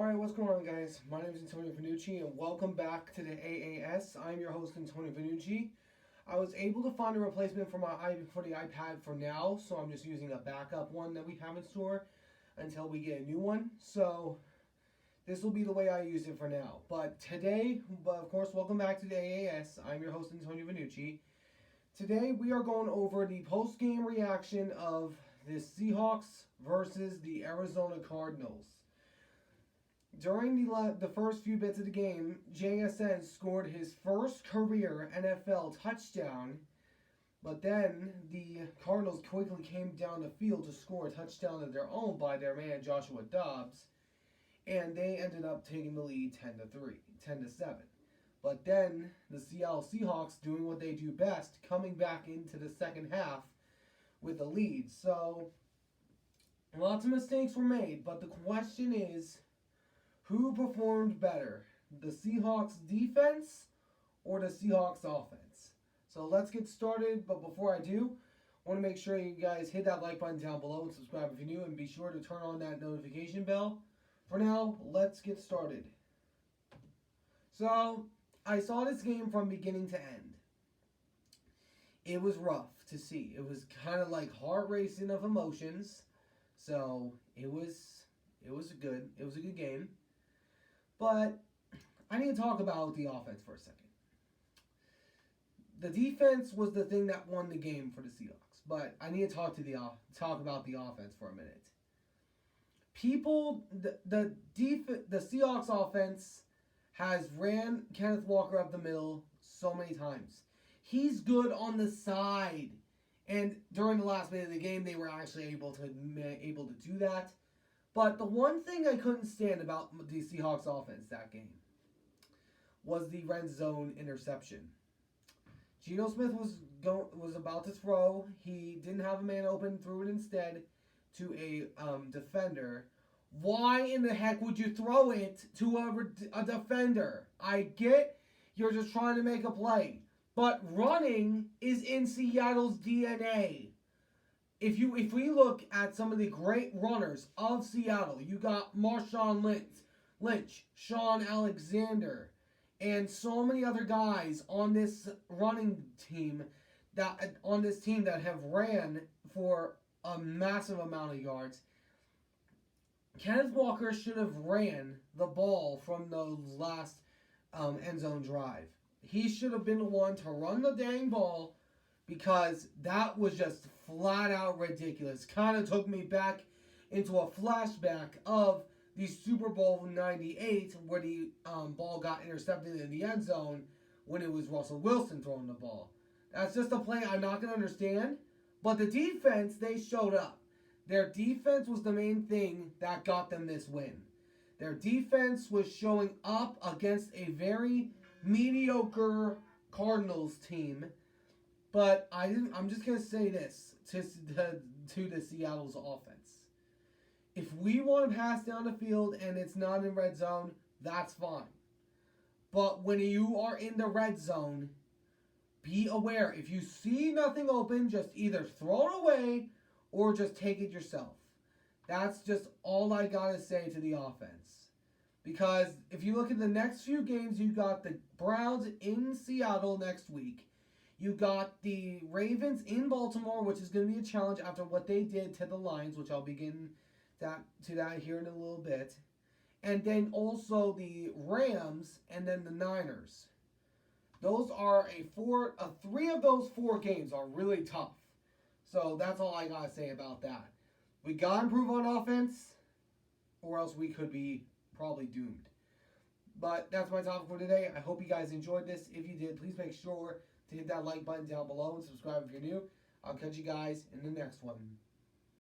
Alright, what's going on, guys? My name is Antonio Vanucci, and welcome back to the AAS. I'm your host, Antonio Vanucci. I was able to find a replacement for the iPad for now, so I'm just using a backup one that we have in store until we get a new one. So this will be the way I use it for now. But today, of course, welcome back to the AAS. I'm your host, Antonio Vanucci. Today we are going over the post-game reaction of the Seahawks versus the Arizona Cardinals. During the first few bits of the game, JSN scored his first career NFL touchdown, but then the Cardinals quickly came down the field to score a touchdown of their own by their man Joshua Dobbs, and they ended up taking the lead 10-7. But then the Seattle Seahawks doing what they do best, coming back into the second half with a lead. So lots of mistakes were made, but the question is, who performed better, the Seahawks defense or the Seahawks offense? So let's get started, but before I do, I want to make sure you guys hit that like button down below and subscribe if you're new, and be sure to turn on that notification bell. For now, let's get started. So, I saw this game from beginning to end. It was rough to see. It was kind of like heart racing of emotions. So, it was a good game. But I need to talk about the offense for a second. The defense was the thing that won the game for the Seahawks, but I need to talk about the offense for a minute. The Seahawks offense has ran Kenneth Walker up the middle so many times. He's good on the side, and during the last minute of the game, they were actually able to do that. But the one thing I couldn't stand about the Seahawks offense that game was the red zone interception. Geno Smith was about to throw. He didn't have a man open, threw it instead to a defender. Why in the heck would you throw it to a defender? I get you're just trying to make a play, but running is in Seattle's DNA. If we look at some of the great runners of Seattle, you got Marshawn Lynch, Sean Alexander, and so many other guys on this team that have ran for a massive amount of yards. Kenneth Walker should have ran the ball from the last end zone drive. He should have been the one to run the dang ball, because that was just flat out ridiculous. Kind of took me back into a flashback of the Super Bowl 98 where the ball got intercepted in the end zone when it was Russell Wilson throwing the ball. That's just a play I'm not going to understand. But the defense, they showed up. Their defense was the main thing that got them this win. Their defense was showing up against a very mediocre Cardinals team. But I'm just going to say this to the Seattle's offense. If we want to pass down the field and it's not in red zone, that's fine. But when you are in the red zone, be aware. If you see nothing open, just either throw it away or just take it yourself. That's just all I got to say to the offense. Because if you look at the next few games, you got the Browns in Seattle next week. You got the Ravens in Baltimore, which is going to be a challenge after what they did to the Lions, which I'll begin to that here in a little bit. And then also the Rams and then the Niners. Those are three of those four games are really tough. So that's all I got to say about that. We got to improve on offense, or else we could be probably doomed. But that's my topic for today. I hope you guys enjoyed this. If you did, please make sure to hit that like button down below and subscribe if you're new. I'll catch you guys in the next one.